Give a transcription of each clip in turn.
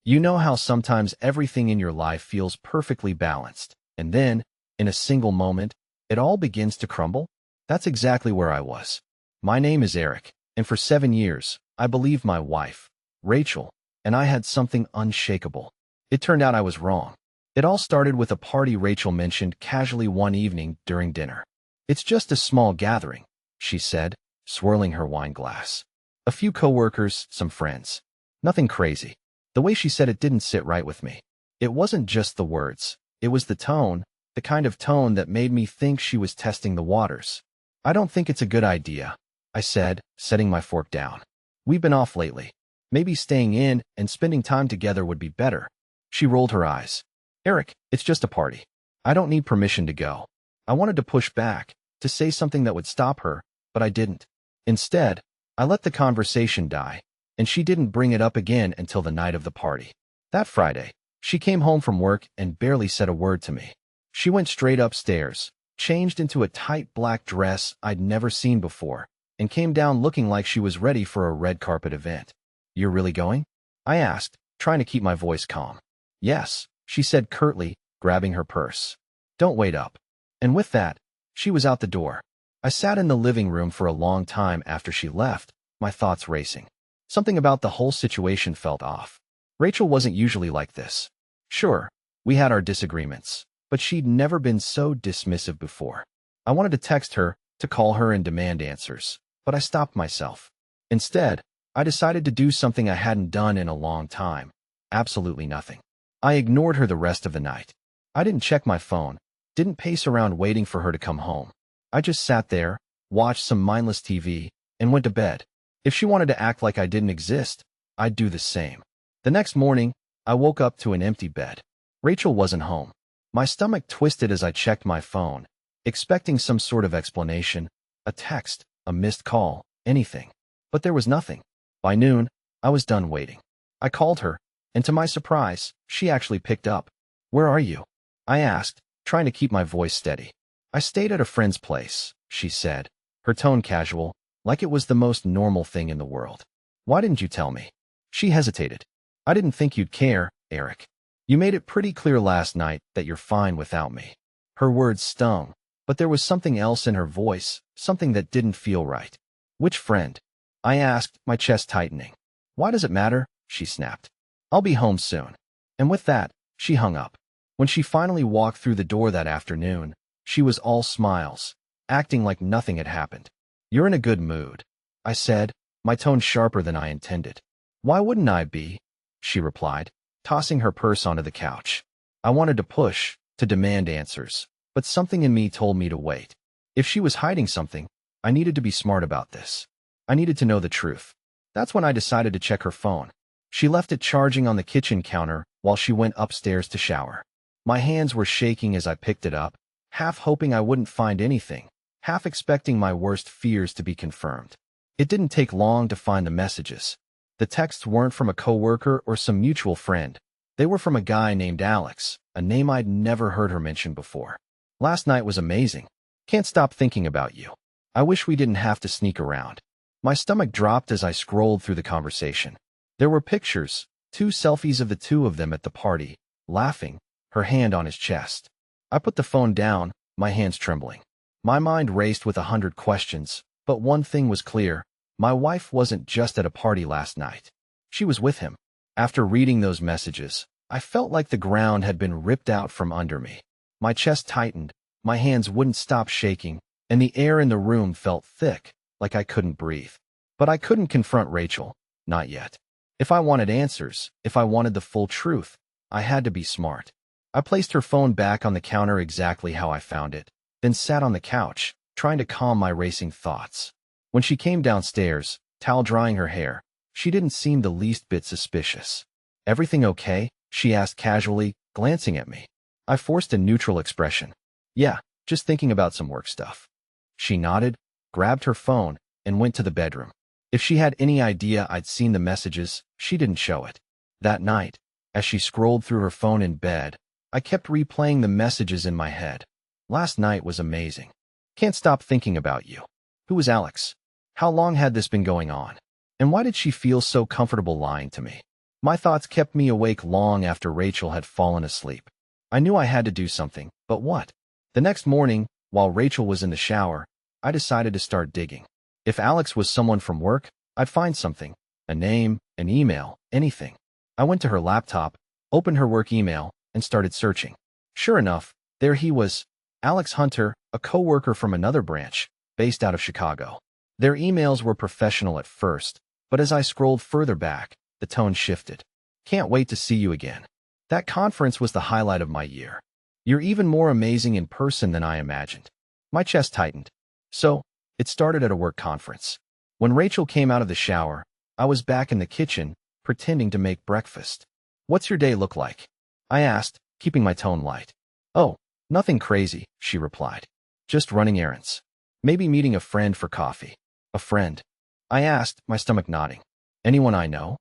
You know how sometimes everything in your life feels perfectly balanced, and then, in a single moment, it all begins to crumble? That's exactly where I was. My name is Eric, and for 7 years, I believed my wife, Rachel, and I had something unshakable. It turned out I was wrong. It all started with a party Rachel mentioned casually one evening during dinner. "It's just a small gathering," she said, swirling her wine glass. "A few coworkers, some friends. Nothing crazy." The way she said it didn't sit right with me. It wasn't just the words. It was the tone, the kind of tone that made me think she was testing the waters. "I don't think it's a good idea," I said, setting my fork down. "We've been off lately. Maybe staying in and spending time together would be better." She rolled her eyes. "Eric, it's just a party. I don't need permission to go." I wanted to push back, to say something that would stop her, but I didn't. Instead, I let the conversation die, and she didn't bring it up again until the night of the party. That Friday, she came home from work and barely said a word to me. She went straight upstairs, changed into a tight black dress I'd never seen before, and came down looking like she was ready for a red carpet event. "You're really going?" I asked, trying to keep my voice calm. "Yes," she said curtly, grabbing her purse. "Don't wait up." And with that, she was out the door. I sat in the living room for a long time after she left, my thoughts racing. Something about the whole situation felt off. Rachel wasn't usually like this. Sure, we had our disagreements, but she'd never been so dismissive before. I wanted to text her, to call her and demand answers, but I stopped myself. Instead, I decided to do something I hadn't done in a long time. Absolutely nothing. I ignored her the rest of the night. I didn't check my phone, didn't pace around waiting for her to come home. I just sat there, watched some mindless TV, and went to bed. If she wanted to act like I didn't exist, I'd do the same. The next morning, I woke up to an empty bed. Rachel wasn't home. My stomach twisted as I checked my phone, expecting some sort of explanation, a text, a missed call, anything. But there was nothing. By noon, I was done waiting. I called her, and to my surprise, she actually picked up. "Where are you?" I asked, trying to keep my voice steady. "I stayed at a friend's place," she said, her tone casual, like it was the most normal thing in the world. "Why didn't you tell me?" She hesitated. "I didn't think you'd care, Eric. You made it pretty clear last night that you're fine without me." Her words stung, but there was something else in her voice, something that didn't feel right. "Which friend?" I asked, my chest tightening. "Why does it matter?" she snapped. "I'll be home soon." And with that, she hung up. When she finally walked through the door that afternoon, she was all smiles, acting like nothing had happened. "You're in a good mood," I said, my tone sharper than I intended. "Why wouldn't I be?" she replied, tossing her purse onto the couch. I wanted to push, to demand answers, but something in me told me to wait. If she was hiding something, I needed to be smart about this. I needed to know the truth. That's when I decided to check her phone. She left it charging on the kitchen counter while she went upstairs to shower. My hands were shaking as I picked it up, half hoping I wouldn't find anything, half expecting my worst fears to be confirmed. It didn't take long to find the messages. The texts weren't from a coworker or some mutual friend. They were from a guy named Alex, a name I'd never heard her mention before. "Last night was amazing. Can't stop thinking about you. I wish we didn't have to sneak around." My stomach dropped as I scrolled through the conversation. There were pictures, 2 selfies of the two of them at the party, laughing, her hand on his chest. I put the phone down, my hands trembling. My mind raced with 100 questions, but one thing was clear. My wife wasn't just at a party last night. She was with him. After reading those messages, I felt like the ground had been ripped out from under me. My chest tightened, my hands wouldn't stop shaking, and the air in the room felt thick, like I couldn't breathe. But I couldn't confront Rachel, not yet. If I wanted answers, if I wanted the full truth, I had to be smart. I placed her phone back on the counter exactly how I found it, then sat on the couch, trying to calm my racing thoughts. When she came downstairs, towel drying her hair, she didn't seem the least bit suspicious. "Everything okay?" she asked casually, glancing at me. I forced a neutral expression. "Yeah, just thinking about some work stuff." She nodded, grabbed her phone, and went to the bedroom. If she had any idea I'd seen the messages, she didn't show it. That night, as she scrolled through her phone in bed, I kept replaying the messages in my head. "Last night was amazing. Can't stop thinking about you." Who was Alex? How long had this been going on? And why did she feel so comfortable lying to me? My thoughts kept me awake long after Rachel had fallen asleep. I knew I had to do something, but what? The next morning, while Rachel was in the shower, I decided to start digging. If Alex was someone from work, I'd find something. A name, an email, anything. I went to her laptop, opened her work email, and started searching. Sure enough, there he was, Alex Hunter, a co-worker from another branch, based out of Chicago. Their emails were professional at first, but as I scrolled further back, the tone shifted. Can't wait to see you again. That conference was the highlight of my year. You're even more amazing in person than I imagined. My chest tightened. So, it started at a work conference. When Rachel came out of the shower, I was back in the kitchen, pretending to make breakfast. What's your day look like? I asked, keeping my tone light. Oh, nothing crazy, she replied. Just running errands. Maybe meeting a friend for coffee. A friend? I asked, my stomach nodding. Anyone I know?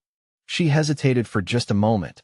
She hesitated for just a moment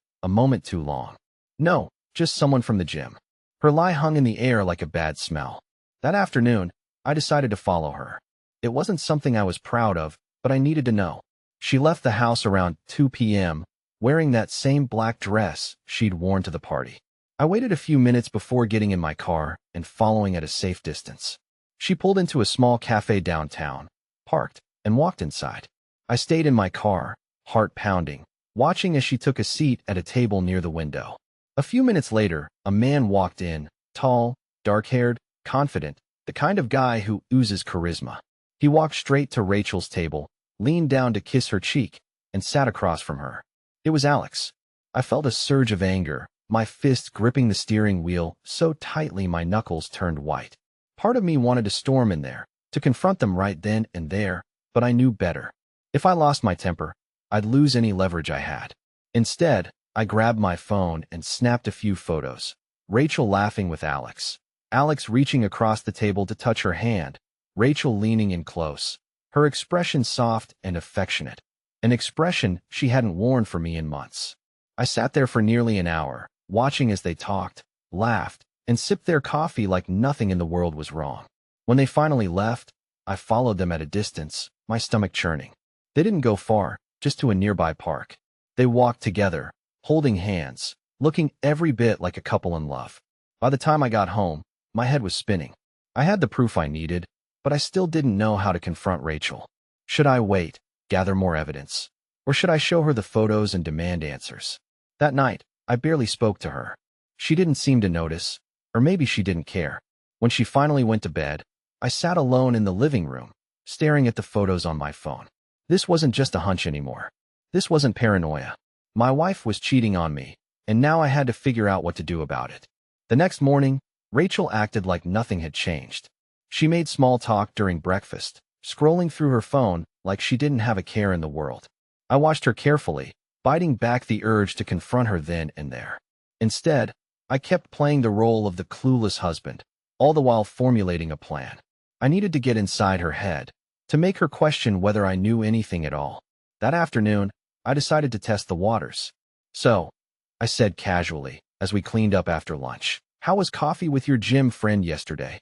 too long. No, just someone from the gym. Her lie hung in the air like a bad smell. That afternoon, I decided to follow her. It wasn't something I was proud of, but I needed to know. She left the house around 2 p.m., wearing that same black dress she'd worn to the party. I waited a few minutes before getting in my car and following at a safe distance. She pulled into a small cafe downtown, parked, and walked inside. I stayed in my car, heart pounding, watching as she took a seat at a table near the window. A few minutes later, a man walked in, tall, dark-haired, confident, the kind of guy who oozes charisma. He walked straight to Rachel's table, leaned down to kiss her cheek, and sat across from her. It was Alex. I felt a surge of anger, my fist gripping the steering wheel so tightly my knuckles turned white. Part of me wanted to storm in there, to confront them right then and there, but I knew better. If I lost my temper, I'd lose any leverage I had. Instead, I grabbed my phone and snapped a few photos. Rachel laughing with Alex. Alex reaching across the table to touch her hand. Rachel leaning in close. Her expression soft and affectionate. An expression she hadn't worn for me in months. I sat there for nearly an hour, watching as they talked, laughed, and sipped their coffee like nothing in the world was wrong. When they finally left, I followed them at a distance, my stomach churning. They didn't go far, just to a nearby park. They walked together, holding hands, looking every bit like a couple in love. By the time I got home, my head was spinning. I had the proof I needed, but I still didn't know how to confront Rachel. Should I wait, gather more evidence? Or should I show her the photos and demand answers? That night, I barely spoke to her. She didn't seem to notice, or maybe she didn't care. When she finally went to bed, I sat alone in the living room, staring at the photos on my phone. This wasn't just a hunch anymore. This wasn't paranoia. My wife was cheating on me, and now I had to figure out what to do about it. The next morning, Rachel acted like nothing had changed. She made small talk during breakfast, scrolling through her phone like she didn't have a care in the world. I watched her carefully, biting back the urge to confront her then and there. Instead, I kept playing the role of the clueless husband, all the while formulating a plan. I needed to get inside her head, to make her question whether I knew anything at all. That afternoon, I decided to test the waters. So, I said casually, as we cleaned up after lunch, "How was coffee with your gym friend yesterday?"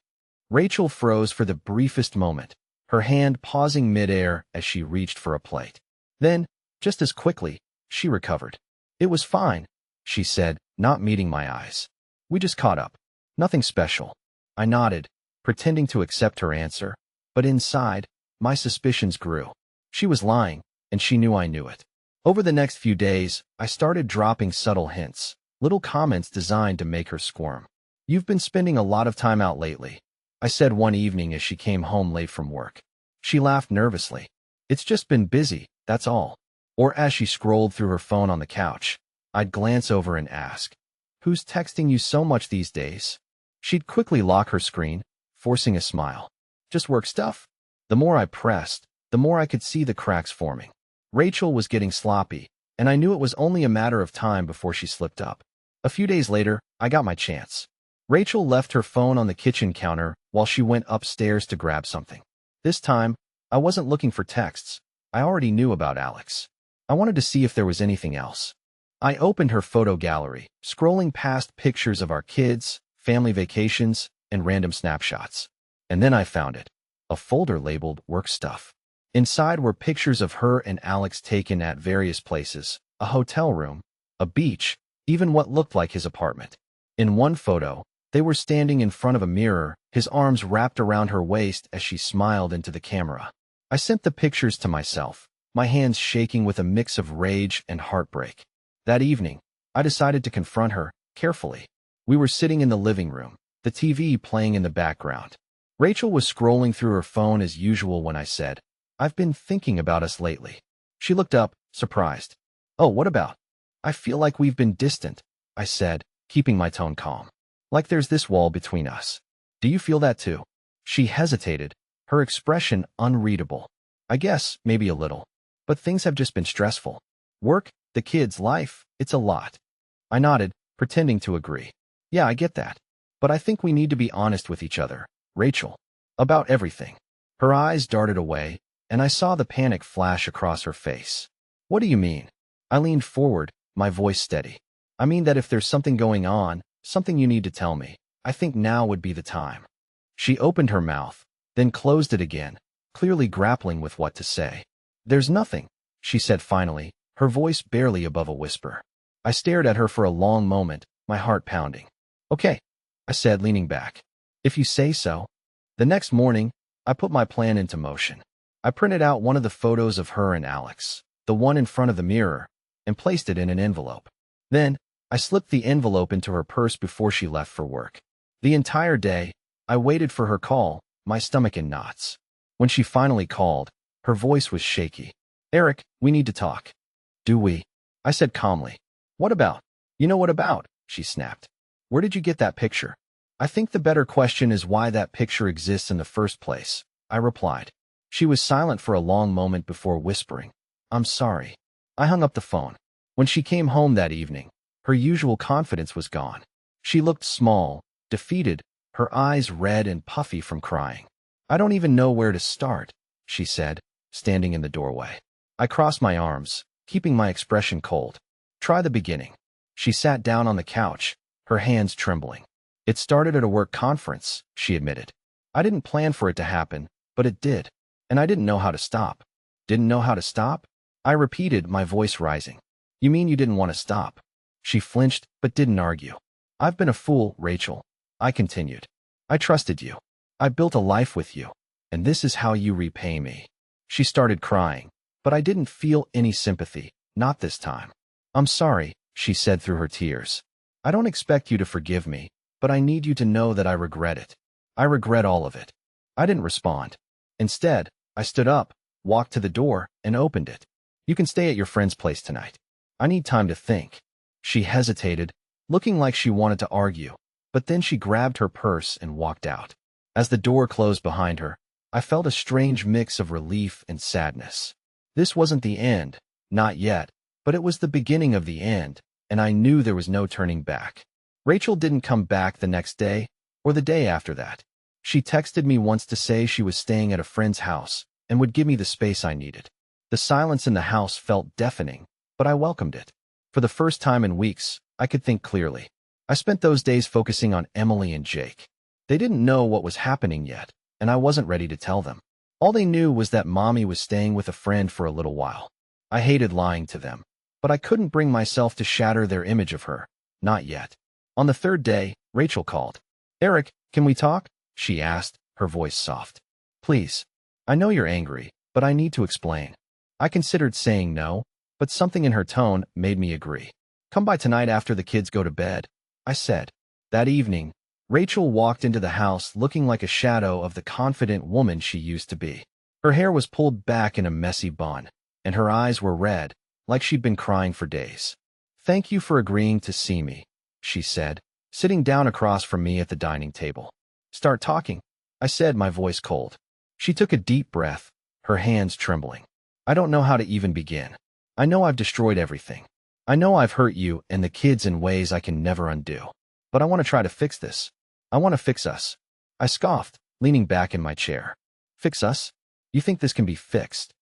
Rachel froze for the briefest moment, her hand pausing midair as she reached for a plate. Then, just as quickly, she recovered. "It was fine," she said, not meeting my eyes. "We just caught up. Nothing special." I nodded, pretending to accept her answer, but inside, my suspicions grew. She was lying, and she knew I knew it. Over the next few days, I started dropping subtle hints, little comments designed to make her squirm. "You've been spending a lot of time out lately," I said one evening as she came home late from work. She laughed nervously. "It's just been busy, that's all." Or as she scrolled through her phone on the couch, I'd glance over and ask, "Who's texting you so much these days?" She'd quickly lock her screen, forcing a smile. "Just work stuff." The more I pressed, the more I could see the cracks forming. Rachel was getting sloppy, and I knew it was only a matter of time before she slipped up. A few days later, I got my chance. Rachel left her phone on the kitchen counter while she went upstairs to grab something. This time, I wasn't looking for texts. I already knew about Alex. I wanted to see if there was anything else. I opened her photo gallery, scrolling past pictures of our kids, family vacations, and random snapshots. And then I found it. A folder labeled work stuff. Inside were pictures of her and Alex taken at various places, a hotel room, a beach, even what looked like his apartment. In one photo, they were standing in front of a mirror, his arms wrapped around her waist as she smiled into the camera. I sent the pictures to myself, my hands shaking with a mix of rage and heartbreak. That evening, I decided to confront her, carefully. We were sitting in the living room, the TV playing in the background. Rachel was scrolling through her phone as usual when I said, "I've been thinking about us lately." She looked up, surprised. "Oh, what about?" "I feel like we've been distant," I said, keeping my tone calm. "Like there's this wall between us. Do you feel that too?" She hesitated, her expression unreadable. "I guess, maybe a little. But things have just been stressful. Work, the kids, life, it's a lot." I nodded, pretending to agree. "Yeah, I get that. But I think we need to be honest with each other, Rachel. About everything." Her eyes darted away, and I saw the panic flash across her face. "What do you mean?" I leaned forward, my voice steady. "I mean that if there's something going on, something you need to tell me, I think now would be the time." She opened her mouth, then closed it again, clearly grappling with what to say. "There's nothing," she said finally, her voice barely above a whisper. I stared at her for a long moment, my heart pounding. "Okay," I said, leaning back. "If you say so." The next morning, I put my plan into motion. I printed out one of the photos of her and Alex, the one in front of the mirror, and placed it in an envelope. Then, I slipped the envelope into her purse before she left for work. The entire day, I waited for her call, my stomach in knots. When she finally called, her voice was shaky. "Eric, we need to talk." "Do we?" I said calmly. "What about?" "You know what about," she snapped. "Where did you get that picture?" "I think the better question is why that picture exists in the first place," I replied. She was silent for a long moment before whispering, "I'm sorry." I hung up the phone. When she came home that evening, her usual confidence was gone. She looked small, defeated, her eyes red and puffy from crying. "I don't even know where to start," she said, standing in the doorway. I crossed my arms, keeping my expression cold. "Try the beginning." She sat down on the couch, her hands trembling. "It started at a work conference," she admitted. "I didn't plan for it to happen, but it did. And I didn't know how to stop." "Didn't know how to stop?" I repeated, my voice rising. "You mean you didn't want to stop?" She flinched, but didn't argue. "I've been a fool, Rachel," I continued. "I trusted you. I built a life with you. And this is how you repay me." She started crying, but I didn't feel any sympathy, not this time. "I'm sorry," she said through her tears. "I don't expect you to forgive me, but I need you to know that I regret it. I regret all of it." I didn't respond. Instead, I stood up, walked to the door, and opened it. "You can stay at your friend's place tonight. I need time to think." She hesitated, looking like she wanted to argue, but then she grabbed her purse and walked out. As the door closed behind her, I felt a strange mix of relief and sadness. This wasn't the end, not yet, but it was the beginning of the end, and I knew there was no turning back. Rachel didn't come back the next day, or the day after that. She texted me once to say she was staying at a friend's house and would give me the space I needed. The silence in the house felt deafening, but I welcomed it. For the first time in weeks, I could think clearly. I spent those days focusing on Emily and Jake. They didn't know what was happening yet, and I wasn't ready to tell them. All they knew was that Mommy was staying with a friend for a little while. I hated lying to them, but I couldn't bring myself to shatter their image of her. Not yet. On the third day, Rachel called. "Eric, can we talk?" she asked, her voice soft. "Please. I know you're angry, but I need to explain." I considered saying no, but something in her tone made me agree. "Come by tonight after the kids go to bed," I said. That evening, Rachel walked into the house looking like a shadow of the confident woman she used to be. Her hair was pulled back in a messy bun, and her eyes were red, like she'd been crying for days. "Thank you for agreeing to see me," she said, sitting down across from me at the dining table. "Start talking," I said, my voice cold. She took a deep breath, her hands trembling. "I don't know how to even begin. I know I've destroyed everything. I know I've hurt you and the kids in ways I can never undo. But I want to try to fix this. I want to fix us." I scoffed, leaning back in my chair. "Fix us? You think this can be fixed?"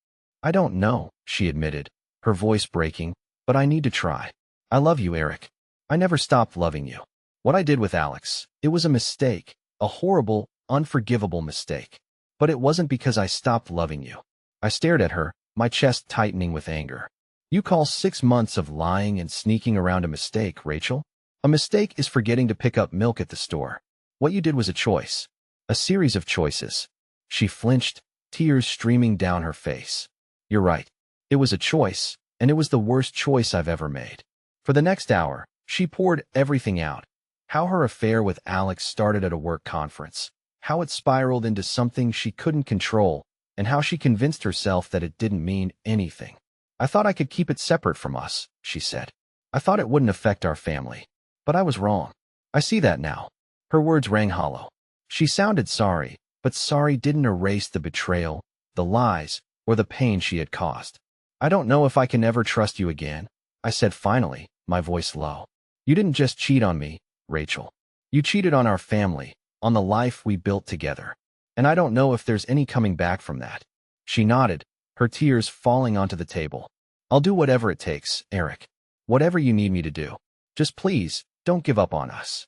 "I don't know," she admitted, her voice breaking, "but I need to try. I love you, Eric. I never stopped loving you. What I did with Alex, it was a mistake, a horrible, unforgivable mistake. But it wasn't because I stopped loving you." I stared at her, my chest tightening with anger. You call 6 months of lying and sneaking around a mistake, Rachel? A mistake is forgetting to pick up milk at the store. What you did was a choice. A series of choices. She flinched, tears streaming down her face. You're right. It was a choice, and it was the worst choice I've ever made. For the next hour, she poured everything out. How her affair with Alex started at a work conference, how it spiraled into something she couldn't control, and how she convinced herself that it didn't mean anything. I thought I could keep it separate from us, she said. I thought it wouldn't affect our family. But I was wrong. I see that now. Her words rang hollow. She sounded sorry, but sorry didn't erase the betrayal, the lies, or the pain she had caused. I don't know if I can ever trust you again, I said finally, my voice low. You didn't just cheat on me, Rachel. You cheated on our family, on the life we built together. And I don't know if there's any coming back from that. She nodded, her tears falling onto the table. I'll do whatever it takes, Eric. Whatever you need me to do. Just please, don't give up on us.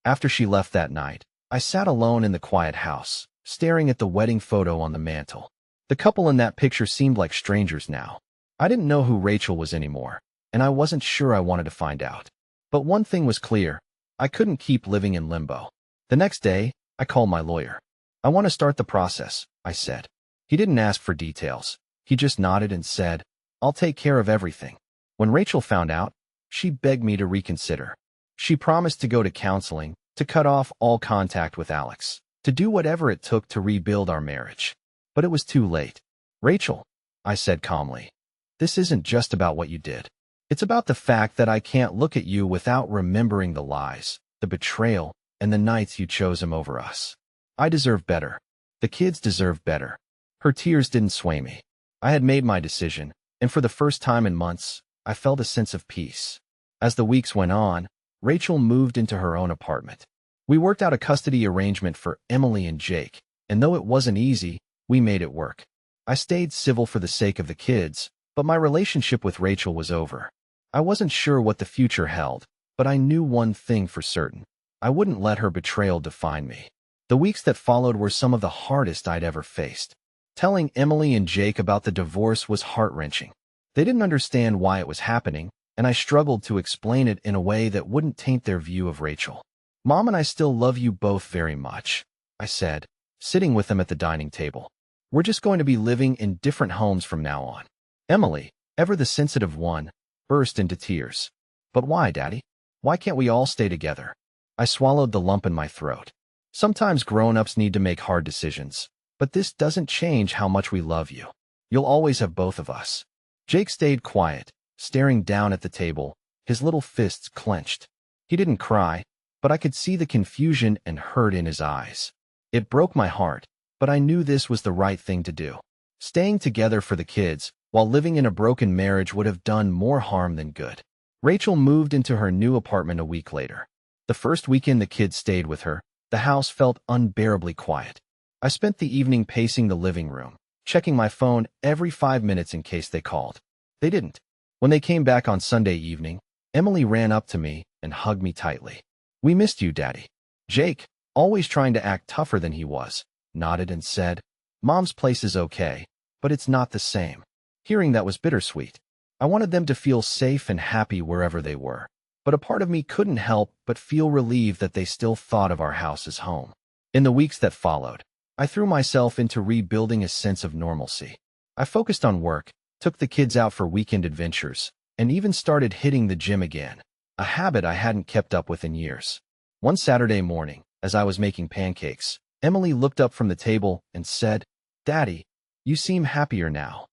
After she left that night, I sat alone in the quiet house, staring at the wedding photo on the mantel. The couple in that picture seemed like strangers now. I didn't know who Rachel was anymore, and I wasn't sure I wanted to find out. But one thing was clear. I couldn't keep living in limbo. The next day, I called my lawyer. I want to start the process, I said. He didn't ask for details. He just nodded and said, I'll take care of everything. When Rachel found out, she begged me to reconsider. She promised to go to counseling, to cut off all contact with Alex, to do whatever it took to rebuild our marriage. But it was too late. Rachel, I said calmly, this isn't just about what you did. It's about the fact that I can't look at you without remembering the lies, the betrayal, and the nights you chose him over us. I deserve better. The kids deserve better. Her tears didn't sway me. I had made my decision, and for the first time in months, I felt a sense of peace. As the weeks went on, Rachel moved into her own apartment. We worked out a custody arrangement for Emily and Jake, and though it wasn't easy, we made it work. I stayed civil for the sake of the kids, but my relationship with Rachel was over. I wasn't sure what the future held, but I knew one thing for certain. I wouldn't let her betrayal define me. The weeks that followed were some of the hardest I'd ever faced. Telling Emily and Jake about the divorce was heart-wrenching. They didn't understand why it was happening, and I struggled to explain it in a way that wouldn't taint their view of Rachel. Mom and I still love you both very much, I said, sitting with them at the dining table. We're just going to be living in different homes from now on. Emily, ever the sensitive one, burst into tears. But why, Daddy? Why can't we all stay together? I swallowed the lump in my throat. Sometimes grown-ups need to make hard decisions, but this doesn't change how much we love you. You'll always have both of us. Jake stayed quiet, staring down at the table, his little fists clenched. He didn't cry, but I could see the confusion and hurt in his eyes. It broke my heart, but I knew this was the right thing to do. Staying together for the kids, while living in a broken marriage would have done more harm than good. Rachel moved into her new apartment a week later. The first weekend the kids stayed with her, the house felt unbearably quiet. I spent the evening pacing the living room, checking my phone every 5 minutes in case they called. They didn't. When they came back on Sunday evening, Emily ran up to me and hugged me tightly. We missed you, Daddy. Jake, always trying to act tougher than he was, nodded and said, Mom's place is okay, but it's not the same. Hearing that was bittersweet. I wanted them to feel safe and happy wherever they were, but a part of me couldn't help but feel relieved that they still thought of our house as home. In the weeks that followed, I threw myself into rebuilding a sense of normalcy. I focused on work, took the kids out for weekend adventures, and even started hitting the gym again, a habit I hadn't kept up with in years. One Saturday morning, as I was making pancakes, Emily looked up from the table and said, Daddy, you seem happier now.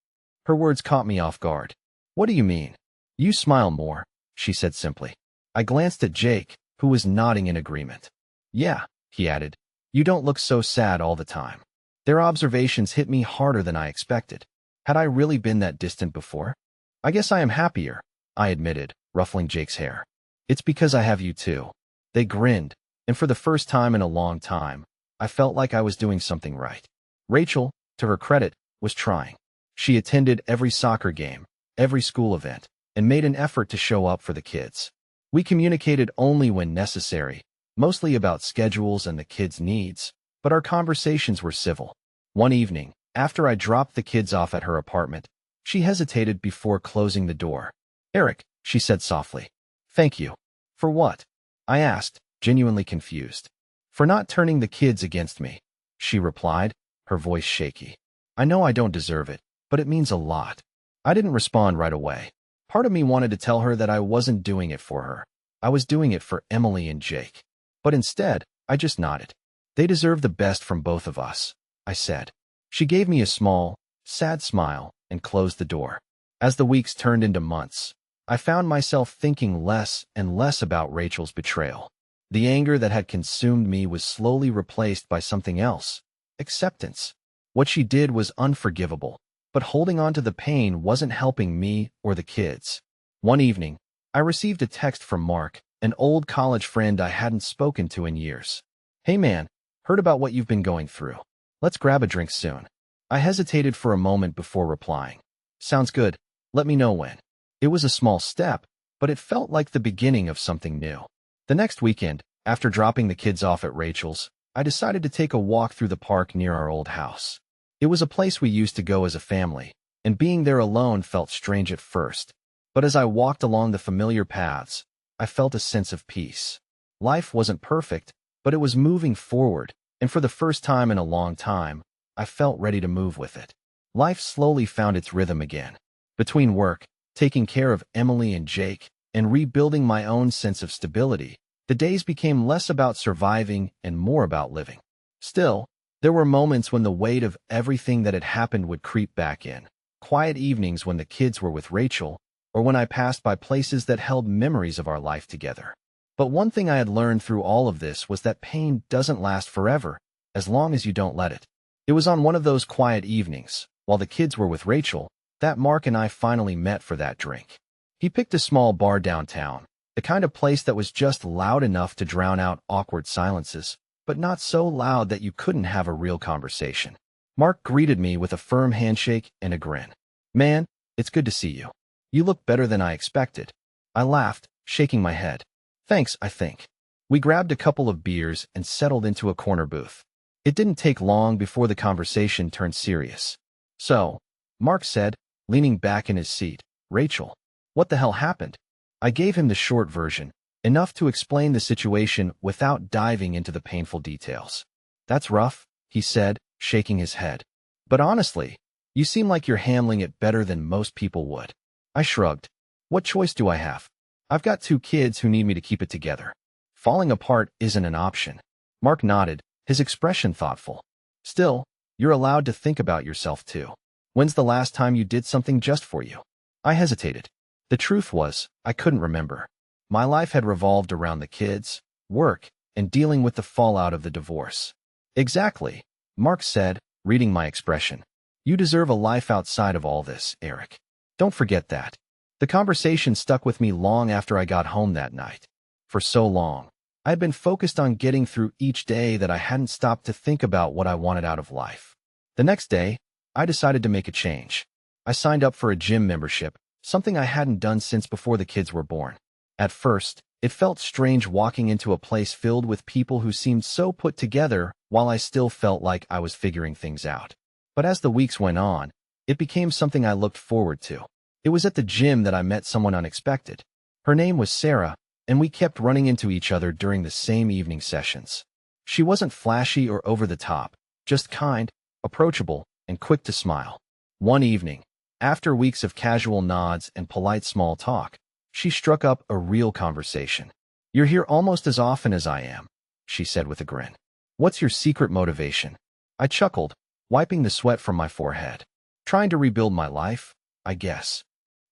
Her words caught me off guard. What do you mean? You smile more, she said simply. I glanced at Jake, who was nodding in agreement. Yeah, he added, you don't look so sad all the time. Their observations hit me harder than I expected. Had I really been that distant before? I guess I am happier, I admitted, ruffling Jake's hair. It's because I have you too. They grinned, and for the first time in a long time, I felt like I was doing something right. Rachel, to her credit, was trying. She attended every soccer game, every school event, and made an effort to show up for the kids. We communicated only when necessary, mostly about schedules and the kids' needs, but our conversations were civil. One evening, after I dropped the kids off at her apartment, She hesitated before closing the door. Eric, she said softly. Thank you. For what? I asked, genuinely confused. For not turning the kids against me, she replied, her voice shaky. I know I don't deserve it, but it means a lot. I didn't respond right away. Part of me wanted to tell her that I wasn't doing it for her. I was doing it for Emily and Jake. But instead, I just nodded. They deserve the best from both of us, I said. She gave me a small, sad smile and closed the door. As the weeks turned into months, I found myself thinking less and less about Rachel's betrayal. The anger that had consumed me was slowly replaced by something else: acceptance. What she did was unforgivable, but holding on to the pain wasn't helping me or the kids. One evening, I received a text from Mark, an old college friend I hadn't spoken to in years. Hey man, heard about what you've been going through. Let's grab a drink soon. I hesitated for a moment before replying. Sounds good. Let me know when. It was a small step, but it felt like the beginning of something new. The next weekend, after dropping the kids off at Rachel's, I decided to take a walk through the park near our old house. It was a place we used to go as a family, and being there alone felt strange at first. But as I walked along the familiar paths, I felt a sense of peace. Life wasn't perfect, but it was moving forward, and for the first time in a long time, I felt ready to move with it. Life slowly found its rhythm again. Between work, taking care of Emily and Jake, and rebuilding my own sense of stability, the days became less about surviving and more about living. Still, there were moments when the weight of everything that had happened would creep back in. Quiet evenings when the kids were with Rachel, or when I passed by places that held memories of our life together. But one thing I had learned through all of this was that pain doesn't last forever, as long as you don't let it. It was on one of those quiet evenings, while the kids were with Rachel, that Mark and I finally met for that drink. He picked a small bar downtown, the kind of place that was just loud enough to drown out awkward silences, but not so loud that you couldn't have a real conversation. Mark greeted me with a firm handshake and a grin. Man, it's good to see you. You look better than I expected. I laughed, shaking my head. Thanks, I think. We grabbed a couple of beers and settled into a corner booth. It didn't take long before the conversation turned serious. So, Mark said, leaning back in his seat, Rachel, what the hell happened? I gave him the short version, enough to explain the situation without diving into the painful details. That's rough, he said, shaking his head. But honestly, you seem like you're handling it better than most people would. I shrugged. What choice do I have? I've got 2 kids who need me to keep it together. Falling apart isn't an option. Mark nodded, his expression thoughtful. Still, you're allowed to think about yourself too. When's the last time you did something just for you? I hesitated. The truth was, I couldn't remember. My life had revolved around the kids, work, and dealing with the fallout of the divorce. Exactly, Mark said, reading my expression. You deserve a life outside of all this, Eric. Don't forget that. The conversation stuck with me long after I got home that night. For so long, I had been focused on getting through each day that I hadn't stopped to think about what I wanted out of life. The next day, I decided to make a change. I signed up for a gym membership, something I hadn't done since before the kids were born. At first, it felt strange walking into a place filled with people who seemed so put together while I still felt like I was figuring things out. But as the weeks went on, it became something I looked forward to. It was at the gym that I met someone unexpected. Her name was Sarah, and we kept running into each other during the same evening sessions. She wasn't flashy or over the top, just kind, approachable, and quick to smile. One evening, after weeks of casual nods and polite small talk, she struck up a real conversation. You're here almost as often as I am, she said with a grin. What's your secret motivation? I chuckled, wiping the sweat from my forehead. Trying to rebuild my life, I guess.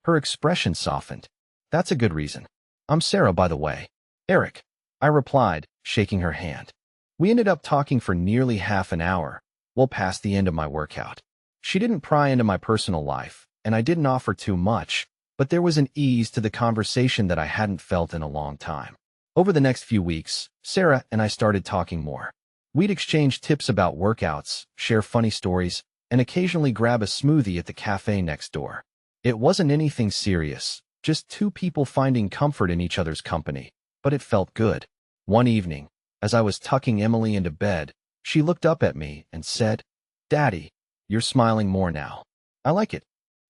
Her expression softened. That's a good reason. I'm Sarah, by the way. Eric, I replied, shaking her hand. We ended up talking for nearly half an hour, well past the end of my workout. She didn't pry into my personal life, and I didn't offer too much, but there was an ease to the conversation that I hadn't felt in a long time. Over the next few weeks, Sarah and I started talking more. We'd exchange tips about workouts, share funny stories, and occasionally grab a smoothie at the cafe next door. It wasn't anything serious, just 2 people finding comfort in each other's company, but it felt good. One evening, as I was tucking Emily into bed, she looked up at me and said, Daddy, you're smiling more now. I like it.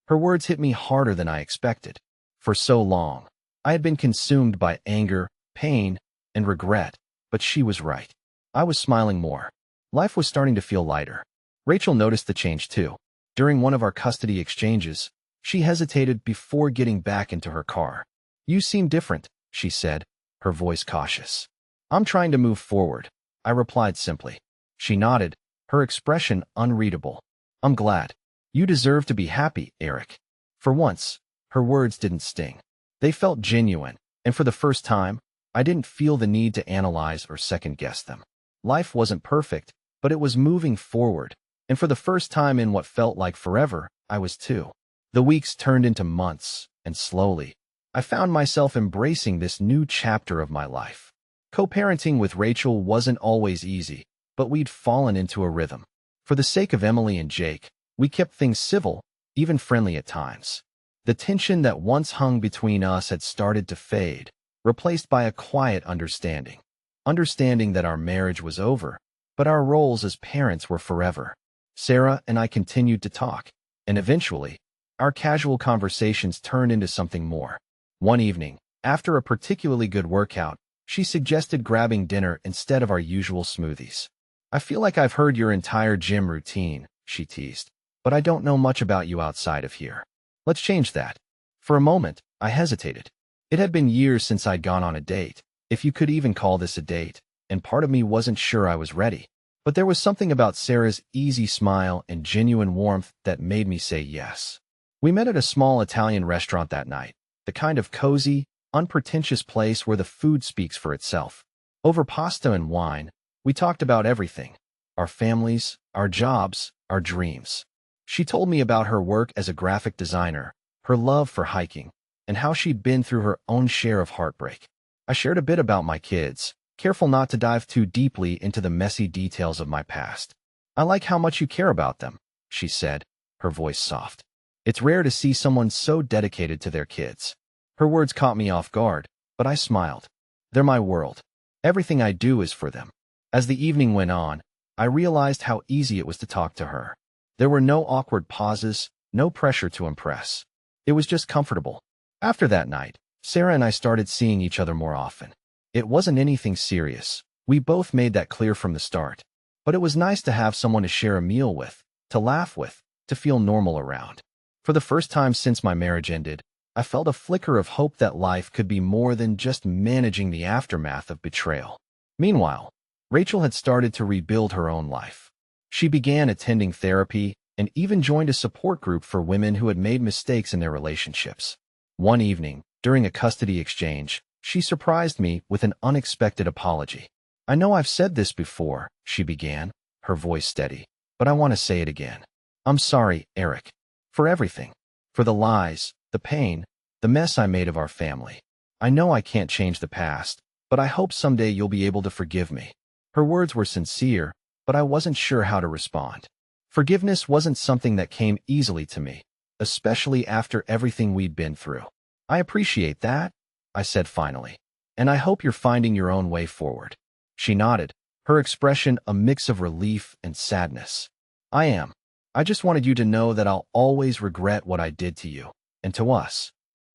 Her words hit me harder than I expected. For so long, I had been consumed by anger, pain, and regret, but she was right. I was smiling more. Life was starting to feel lighter. Rachel noticed the change too. During one of our custody exchanges, she hesitated before getting back into her car. "You seem different," she said, her voice cautious. "I'm trying to move forward," I replied simply. She nodded, her expression unreadable. "I'm glad. You deserve to be happy, Eric." For once, her words didn't sting. They felt genuine, and for the first time, I didn't feel the need to analyze or second-guess them. Life wasn't perfect, but it was moving forward, and for the first time in what felt like forever, I was too. The weeks turned into months, and slowly, I found myself embracing this new chapter of my life. Co-parenting with Rachel wasn't always easy, but we'd fallen into a rhythm. For the sake of Emily and Jake, we kept things civil, even friendly at times. The tension that once hung between us had started to fade, replaced by a quiet understanding. Understanding that our marriage was over, but our roles as parents were forever. Sarah and I continued to talk, and eventually, our casual conversations turned into something more. One evening, after a particularly good workout, she suggested grabbing dinner instead of our usual smoothies. "I feel like I've heard your entire gym routine," she teased, "but I don't know much about you outside of here. Let's change that." For a moment, I hesitated. It had been years since I'd gone on a date, if you could even call this a date, and part of me wasn't sure I was ready. But there was something about Sarah's easy smile and genuine warmth that made me say yes. We met at a small Italian restaurant that night, the kind of cozy, unpretentious place where the food speaks for itself. Over pasta and wine, we talked about everything: our families, our jobs, our dreams. She told me about her work as a graphic designer, her love for hiking, and how she'd been through her own share of heartbreak. I shared a bit about my kids, careful not to dive too deeply into the messy details of my past. "I like how much you care about them," she said, her voice soft. "It's rare to see someone so dedicated to their kids." Her words caught me off guard, but I smiled. They're my world. Everything I do is for them. As the evening went on, I realized how easy it was to talk to her. There were no awkward pauses, no pressure to impress. It was just comfortable. After that night, Sarah and I started seeing each other more often. It wasn't anything serious. We both made that clear from the start. But it was nice to have someone to share a meal with, to laugh with, to feel normal around. For the first time since my marriage ended, I felt a flicker of hope that life could be more than just managing the aftermath of betrayal. Meanwhile, Rachel had started to rebuild her own life. She began attending therapy and even joined a support group for women who had made mistakes in their relationships. One evening, during a custody exchange, she surprised me with an unexpected apology. "I know I've said this before," she began, her voice steady, "but I want to say it again. I'm sorry, Eric. For everything. For the lies, the pain, the mess I made of our family. I know I can't change the past, but I hope someday you'll be able to forgive me." Her words were sincere, but I wasn't sure how to respond. Forgiveness wasn't something that came easily to me, especially after everything we'd been through. "I appreciate that," I said finally, "and I hope you're finding your own way forward." She nodded, her expression a mix of relief and sadness. "I am. I just wanted you to know that I'll always regret what I did to you, and to us."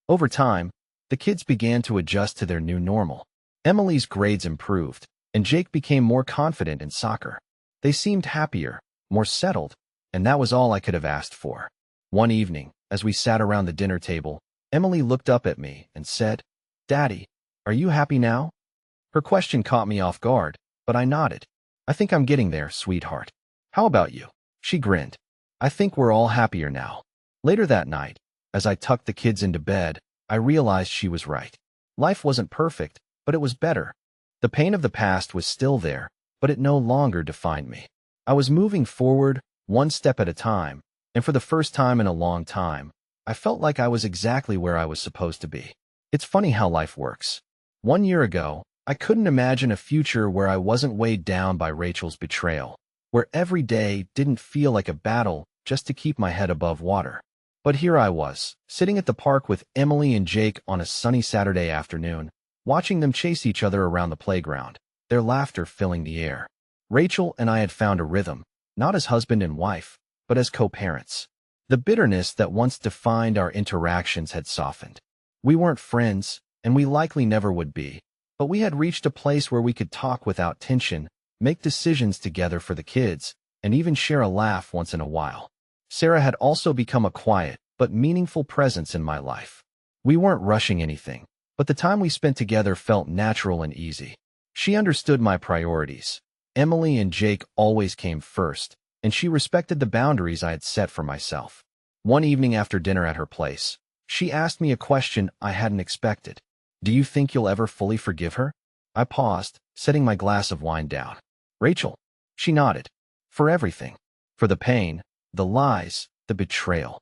Over time, the kids began to adjust to their new normal. Emily's grades improved, and Jake became more confident in soccer. They seemed happier, more settled, and that was all I could have asked for. One evening, as we sat around the dinner table, Emily looked up at me and said, "Daddy, are you happy now?" Her question caught me off guard, but I nodded. "I think I'm getting there, sweetheart. How about you?" She grinned. "I think we're all happier now." Later that night, as I tucked the kids into bed, I realized she was right. Life wasn't perfect, but it was better. The pain of the past was still there, but it no longer defined me. I was moving forward, one step at a time, and for the first time in a long time, I felt like I was exactly where I was supposed to be. It's funny how life works. 1 year ago, I couldn't imagine a future where I wasn't weighed down by Rachel's betrayal, where every day didn't feel like a battle just to keep my head above water. But here I was, sitting at the park with Emily and Jake on a sunny Saturday afternoon, watching them chase each other around the playground, their laughter filling the air. Rachel and I had found a rhythm, not as husband and wife, but as co-parents. The bitterness that once defined our interactions had softened. We weren't friends, and we likely never would be, but we had reached a place where we could talk without tension, make decisions together for the kids, and even share a laugh once in a while. Sarah had also become a quiet but meaningful presence in my life. We weren't rushing anything, but the time we spent together felt natural and easy. She understood my priorities. Emily and Jake always came first, and she respected the boundaries I had set for myself. One evening after dinner at her place, she asked me a question I hadn't expected. "Do you think you'll ever fully forgive her?" I paused, setting my glass of wine down. "Rachel?" She nodded. "For everything. For the pain, the lies, the betrayal."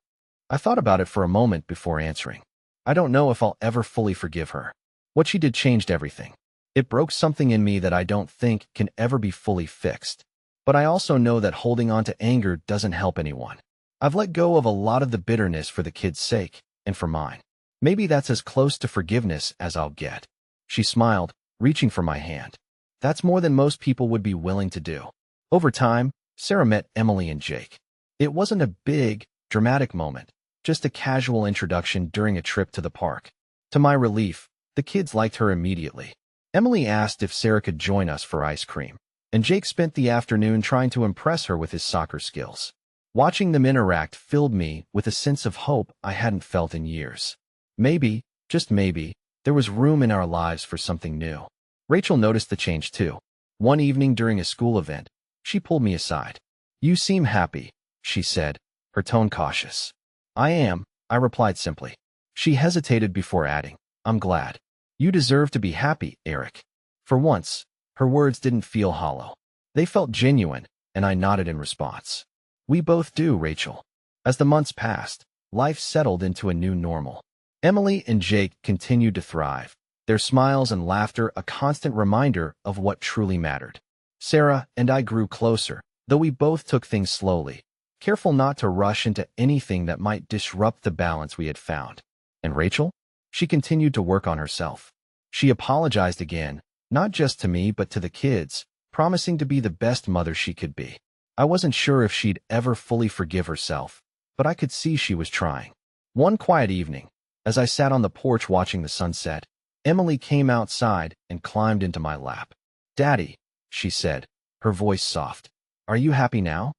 I thought about it for a moment before answering. I don't know if I'll ever fully forgive her. What she did changed everything. It broke something in me that I don't think can ever be fully fixed. But I also know that holding on to anger doesn't help anyone. I've let go of a lot of the bitterness for the kids' sake, and for mine. Maybe that's as close to forgiveness as I'll get. She smiled, reaching for my hand. That's more than most people would be willing to do. Over time, Sarah met Emily and Jake. It wasn't a big, dramatic moment, just a casual introduction during a trip to the park. To my relief, the kids liked her immediately. Emily asked if Sarah could join us for ice cream, and Jake spent the afternoon trying to impress her with his soccer skills. Watching them interact filled me with a sense of hope I hadn't felt in years. Maybe, just maybe, there was room in our lives for something new. Rachel noticed the change too. One evening during a school event, she pulled me aside. "You seem happy," she said, her tone cautious. "I am," I replied simply. She hesitated before adding, "I'm glad. You deserve to be happy, Eric." For once, her words didn't feel hollow. They felt genuine, and I nodded in response. "We both do, Rachel." As the months passed, life settled into a new normal. Emily and Jake continued to thrive, their smiles and laughter a constant reminder of what truly mattered. Sarah and I grew closer, though we both took things slowly, careful not to rush into anything that might disrupt the balance we had found. And Rachel? She continued to work on herself. She apologized again, not just to me but to the kids, promising to be the best mother she could be. I wasn't sure if she'd ever fully forgive herself, but I could see she was trying. One quiet evening, as I sat on the porch watching the sunset, Emily came outside and climbed into my lap. "Daddy," she said, her voice soft. "Are you happy now?"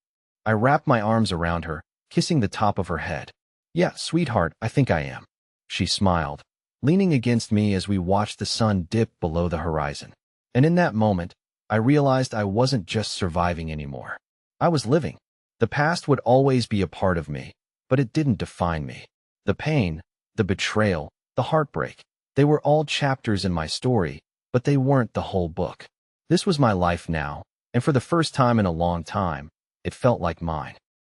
I wrapped my arms around her, kissing the top of her head. "Yeah, sweetheart, I think I am." She smiled, leaning against me as we watched the sun dip below the horizon. And in that moment, I realized I wasn't just surviving anymore. I was living. The past would always be a part of me, but it didn't define me. The pain, the betrayal, the heartbreak, they were all chapters in my story, but they weren't the whole book. This was my life now, and for the first time in a long time, it felt like mine.